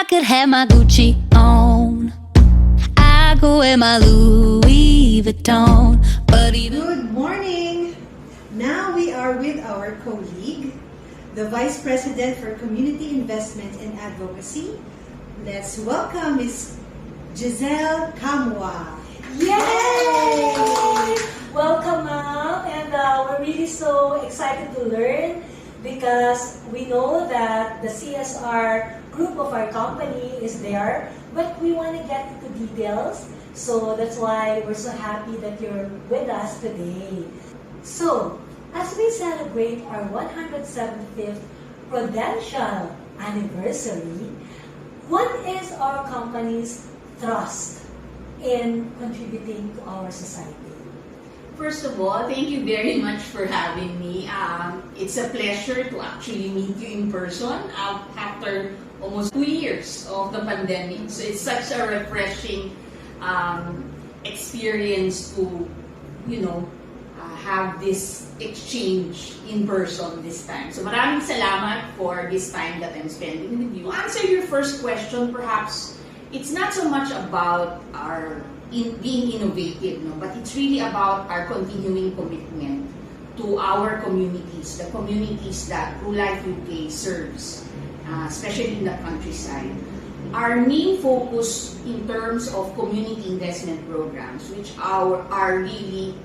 I could have my Gucci on, I go wear my Louis Vuitton. But even Good morning! Now we are with our colleague, the Vice President for Community Investment and Advocacy. Let's welcome Ms. Gizelle Camua. Yay! Welcome, ma'am, and we're really so excited to learn because we know that the CSR group of our company is there, but we want to get into details. So that's why we're so happy that you're with us today. So, as we celebrate our 175th Prudential anniversary, what is our company's thrust in contributing to our society? First of all, thank you very much for having me. It's a pleasure to actually meet you in person after almost 2 years of the pandemic. So it's such a refreshing experience to, have this exchange in person this time. So maraming salamat for this time that I'm spending with you. To answer your first question, perhaps it's not so much about our being innovative, but it's really about our continuing commitment to our communities, the communities that ProLife UK serves, especially in the countryside. Our main focus in terms of community investment programs, which are really,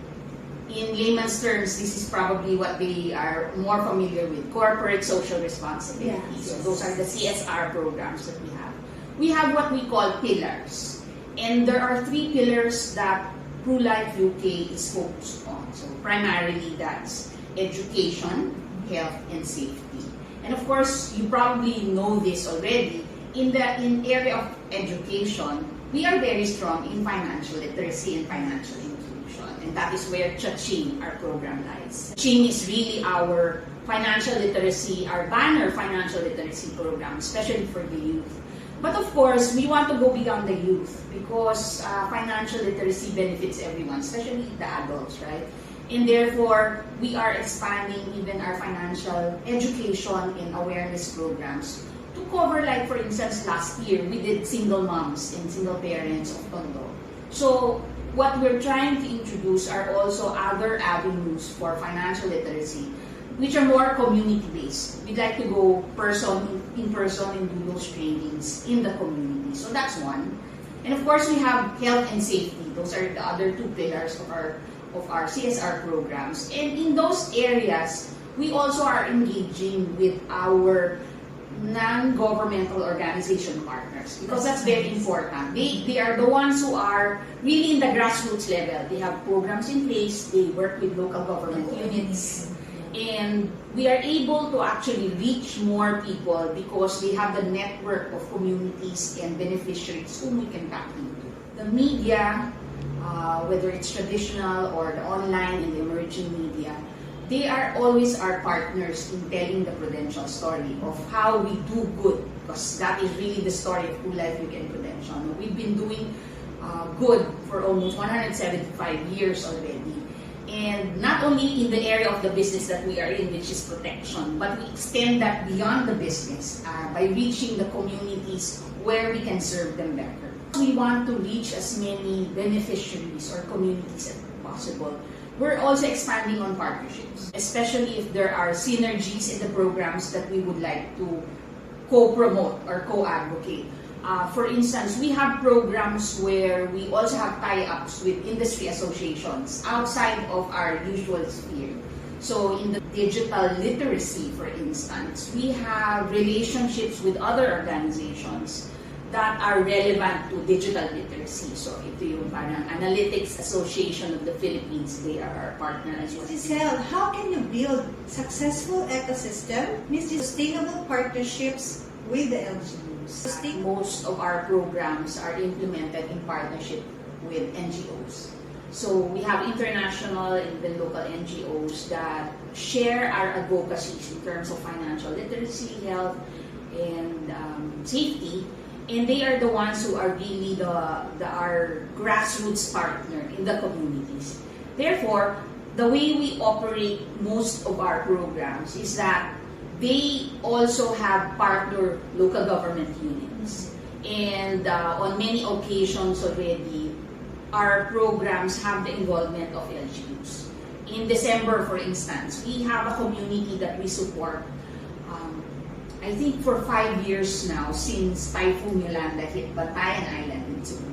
in layman's terms, this is probably what they are more familiar with, corporate social responsibility. Yes. So those are the CSR programs that we have. We have what we call pillars. And there are 3 pillars that ProLife UK is focused on. So primarily that's education, health, and safety. And of course, you probably know this already. In area of education, we are very strong in financial literacy and financial inclusion. And that is where Cha-Ching, our program, lies. Cha-Ching is really our financial literacy, our banner financial literacy program, especially for the youth. But of course, we want to go beyond the youth because financial literacy benefits everyone, especially the adults, right? And therefore, we are expanding even our financial education and awareness programs to cover, like for instance, last year, we did single moms and single parents of Tondo. So what we're trying to introduce are also other avenues for financial literacy, which are more community-based. We'd like to go in person and do those trainings in the community. So that's one. And of course, we have health and safety. Those are the other 2 pillars of our CSR programs. And in those areas, we also are engaging with our non-governmental organization partners because that's very important. They are the ones who are really in the grassroots level. They have programs in place. They work with local government units. And we are able to actually reach more people because they have the network of communities and beneficiaries whom we can tap into. The media, whether it's traditional or the online and the emerging media, they are always our partners in telling the Prudential story of how we do good, because that is really the story of ProLife UK and Prudential. We've been doing good for almost 175 years already. And not only in the area of the business that we are in, which is protection, but we extend that beyond the business by reaching the communities where we can serve them better. We want to reach as many beneficiaries or communities as possible. We're also expanding on partnerships, especially if there are synergies in the programs that we would like to co-promote or co-advocate. For instance, we have programs where we also have tie-ups with industry associations outside of our usual sphere. So in the digital literacy, for instance, we have relationships with other organizations that are relevant to digital literacy. So ito yung parang Analytics Association of the Philippines, they are our partner as well. Gizelle, how can you build successful ecosystem, sustainable partnerships with the LGUs? Most of our programs are implemented in partnership with NGOs. So we have international and even local NGOs that share our advocacies in terms of financial literacy, health, and safety. And they are the ones who are really our grassroots partner in the communities. Therefore, the way we operate most of our programs is that they also have partner local government units. And on many occasions already, our programs have the involvement of LGUs. In December, for instance, we have a community that we support, I think for 5 years now, since Typhoon Yolanda hit Bantayan Island in Cebu.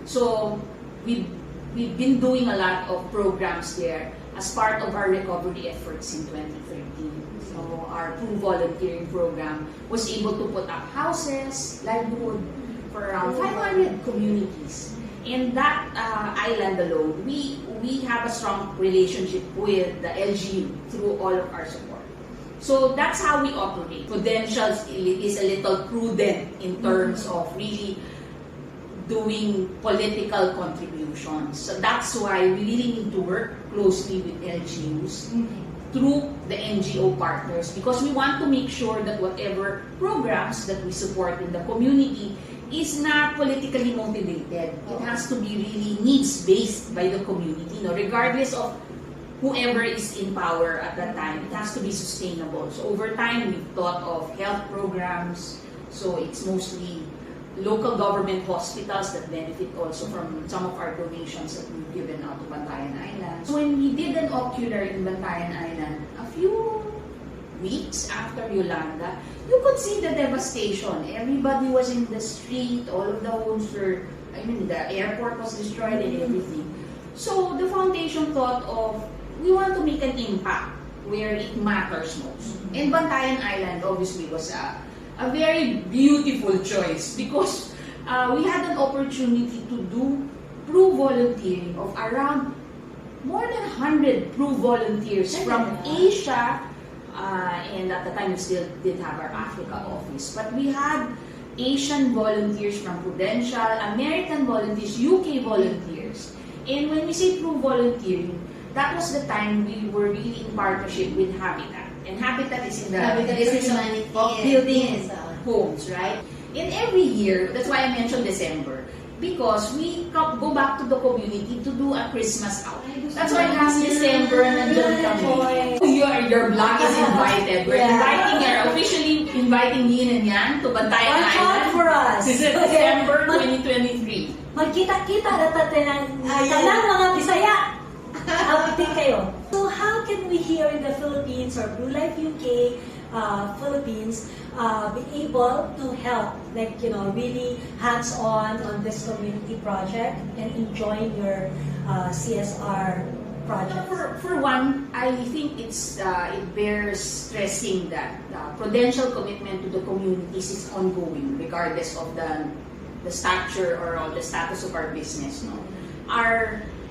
So we've been doing a lot of programs there as part of our recovery efforts in 2013. So our True Volunteering program was able to put up houses, livelihood for around 500 communities. In that island alone, we have a strong relationship with the LGU through all of our support. So that's how we operate. Prudential is a little prudent in terms of really doing political contributions. So that's why we really need to work closely with LGUs through the NGO partners, because we want to make sure that whatever programs that we support in the community is not politically motivated. It has to be really needs-based by the community, regardless of whoever is in power at that time. It has to be sustainable. So over time, we've thought of health programs. So it's mostly local government hospitals that benefit also from some of our donations that we've given out to Bantayan Island. So when we did an ocular in Bantayan Island, a few weeks after Yolanda, you could see the devastation. Everybody was in the street, all of the homes were, the airport was destroyed and everything. So the foundation thought of, we want to make an impact where it matters most. And Bantayan Island obviously was a very beautiful choice, because we had an opportunity to do True Volunteering of around more than 100 True Volunteers from Asia, and at the time we still did have our Africa office. But we had Asian volunteers from Prudential, American volunteers, UK volunteers. And when we say True Volunteering, that was the time we were really in partnership with Habitat. And Habitat is in the business of building homes, right? And every year, that's why I mentioned December, because we go back to the community to do a Christmas out. That's why last December, nandun kami. Your blog is invited. We're officially inviting Yin and Yang to Bantayan Island for us. December 2023. Magkita-kita na tanan mga Bisaya. Apitin kayo. So how can we here in the Philippines or Blue Life UK Philippines be able to help, really hands-on on this community project and enjoying your CSR project? For one, I think it bears stressing that Prudential commitment to the communities is ongoing, regardless of the stature or the status of our business.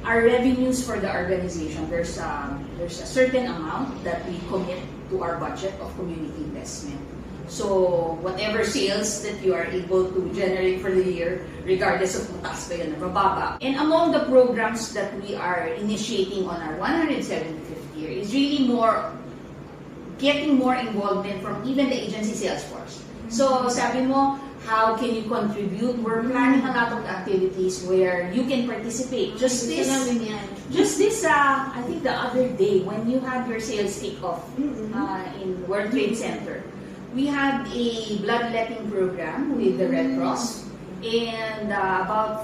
Our revenues for the organization, there's a certain amount that we commit to our budget of community investment. So whatever sales that you are able to generate for the year, regardless of kung taas ba yun na mababa. And among the programs that we are initiating on our 175th year is really getting more involvement from even the agency sales force. So sabi mo, how can you contribute? We're planning a lot of activities where you can participate. Just this, I think the other day when you had your sales kickoff in World Trade Center, we had a bloodletting program with the Red Cross, and about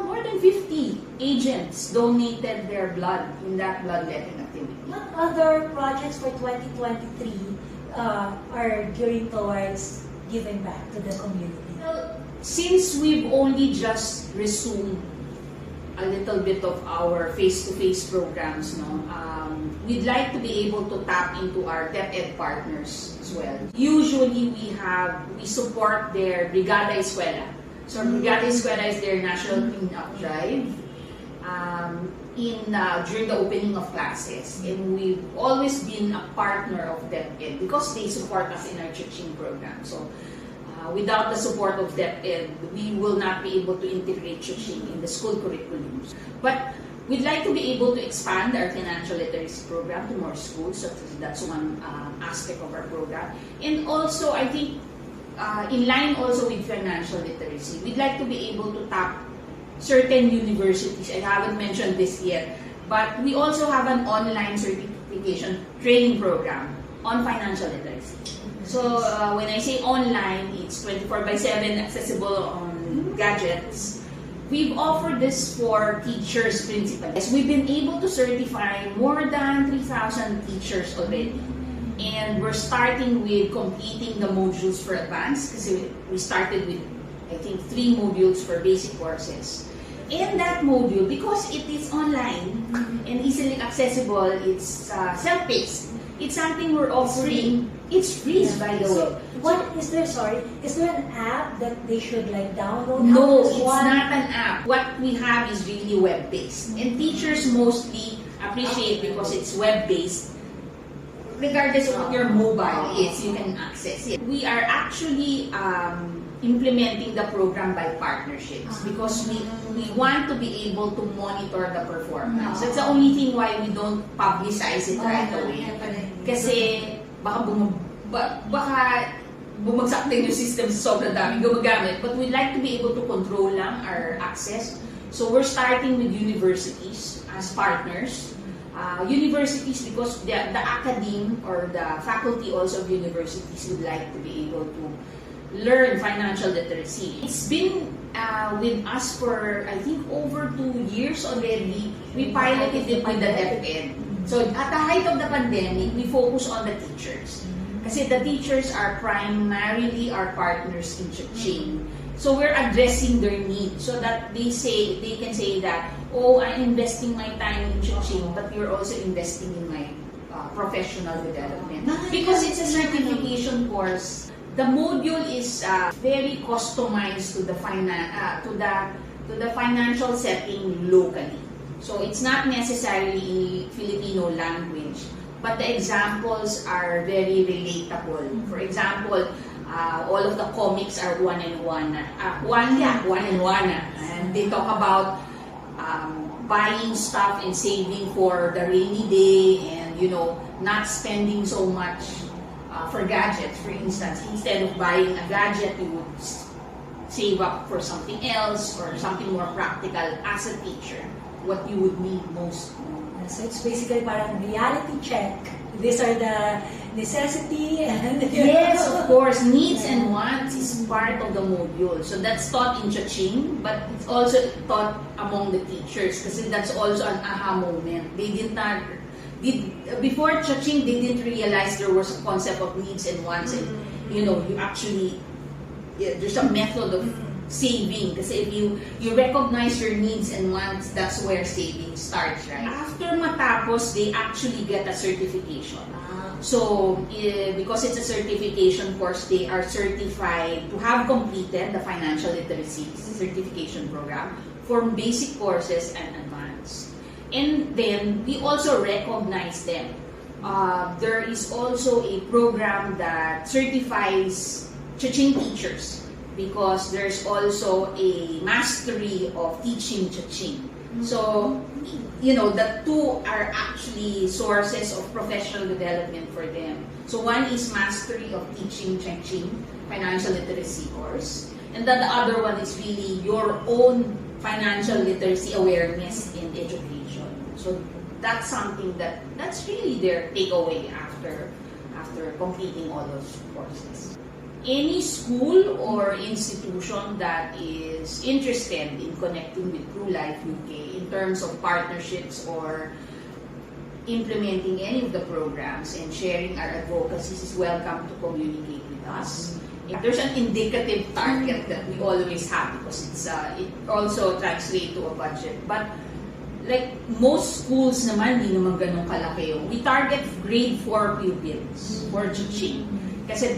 more than 50 agents donated their blood in that bloodletting activity. What other projects for 2023 are gearing towards giving back to the community? Well, since we've only just resumed a little bit of our face-to-face programs, we'd like to be able to tap into our DepEd partners as well. Usually we support their Brigada Eskwela. So Brigada Eskwela is their national cleanup drive during the opening of classes. And we've always been a partner of DepEd because they support us in our teaching program. So without the support of DepEd, we will not be able to integrate teaching in the school curriculums. But we'd like to be able to expand our financial literacy program to more schools. So that's one aspect of our program. And also, I think, in line also with financial literacy, we'd like to be able to tap certain universities. I haven't mentioned this yet, but we also have an online certification training program on financial literacy. So when I say online, it's 24/7 accessible on gadgets. We've offered this for teachers principally. We've been able to certify more than 3,000 teachers already. And we're starting with completing the modules for advanced kasi we started with, I think, 3 modules for basic courses. And that module, because it is online and easily accessible, it's self-paced. It's something we're offering. It's free, by the way. So, what is there, sorry, is there an app that they should like download? No, it's not an app. What we have is really web-based. And teachers mostly appreciate because it's web-based. Regardless of what your mobile is, you can access it. We are actually implementing the program by partnerships because we want to be able to monitor the performance. That's the only thing why we don't publicize it right away. Kasi baka bumagsak din yung system sa sobrang daming gumagamit. But we'd like to be able to control lang our access. So we're starting with universities as partners. Universities because the academe or the faculty also of universities would like to be able to learn financial literacy. It's been with us for, I think, over 2 years already. We piloted it with the DepEd. So at the height of the pandemic, we focus on the teachers. Kasi the teachers are primarily our partners in Chaching. So we're addressing their needs so that they can say that, oh, I'm investing my time in Chaching, but you're also investing in my professional development. Because it's a certification course. The module is very customized to the financial setting locally. So it's not necessarily Filipino language, but the examples are very relatable. For example, all of the comics are one and one. And they talk about buying stuff and saving for the rainy day, and not spending so much for gadgets. For instance, instead of buying a gadget, you would save up for something else or something more practical as a teacher, what you would need most. So it's basically parang reality check. These are the necessity and yes, of course, needs and wants is part of the module. So that's taught in Chaching, but it's also taught among the teachers kasi that's also an aha moment. Before Chaching, they didn't realize there was a concept of needs and wants, and you actually there's a method of saving. Kasi if you recognize your needs and wants, that's where saving starts, right? After matapos, they actually get a certification. So because it's a certification course, they are certified to have completed the financial literacy certification program for basic courses and advanced. And then we also recognize them. There is also a program that certifies Chaching teachers because there's also a mastery of teaching Chaching. So, the two are actually sources of professional development for them. So one is mastery of teaching Chaching, financial literacy course. And then the other one is really your own financial literacy awareness and education. So that's something that's really their takeaway after completing all those courses. Any school or institution that is interested in connecting with ProLife UK in terms of partnerships or implementing any of the programs and sharing our advocacies is welcome to communicate with us. There's an indicative target that we always have because it also translates to a budget. But like most schools naman, di naman ganun kalaki yung. We target grade 4 pupils for Chaching. Kasi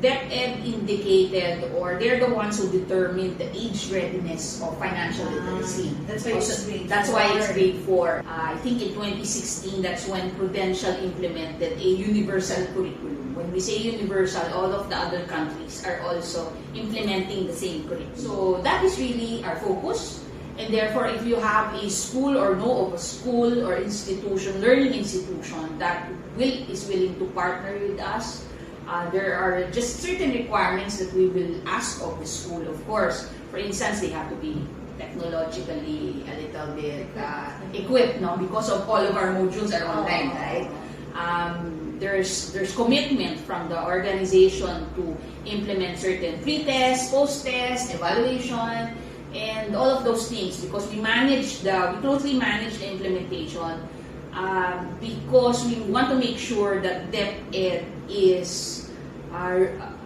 DepEd indicated, or they're the ones who determine the age readiness of financial literacy. That's why it's grade 4. I think in 2016, that's when Prudential implemented a universal curriculum. When we say universal, all of the other countries are also implementing the same curriculum. So that is really our focus. And therefore, if you have a school or know of a school or institution, learning institution that is willing to partner with us, there are just certain requirements that we will ask of the school. Of course, for instance, they have to be technologically a little bit equipped, no? Because of all of our modules are online, right? there's commitment from the organization to implement certain pre-test, post-test, evaluation, and all of those things, because we closely manage the implementation, because we want to make sure that DepEd is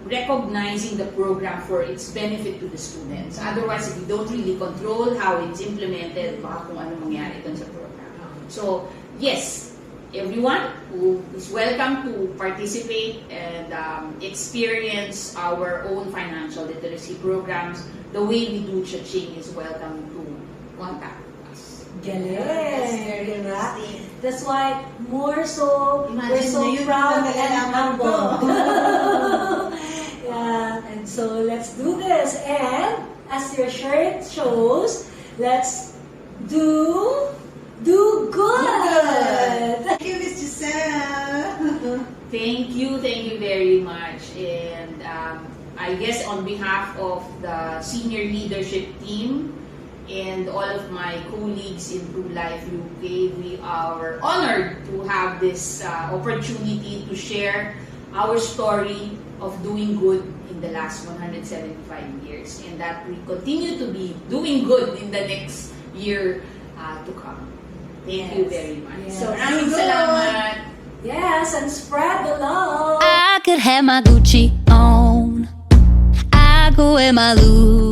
recognizing the program for its benefit to the students. Otherwise, if we don't really control how it's implemented, baka kung ano mangyari dun sa program. So, yes, everyone who is welcome to participate and experience our own financial literacy programs. The way we do Cha-Ching is welcome to contact us. Galing! Yes, very Diba? interesting. That's why we're so Imagine proud na yun and ang humble. Yeah, and so let's do this. And as your shirt shows, let's do good. Thank you, Miss Gizelle. Thank you very much. And I guess on behalf of the senior leadership team and all of my colleagues in True Life UK, we are honored to have this opportunity to share our story of doing good in the last 175 years, and that we continue to be doing good in the next year to come. Thank you very much. Yes. So, maraming salamat. Yes, and spread the love. I could have my Gucci on. I go wear my Louis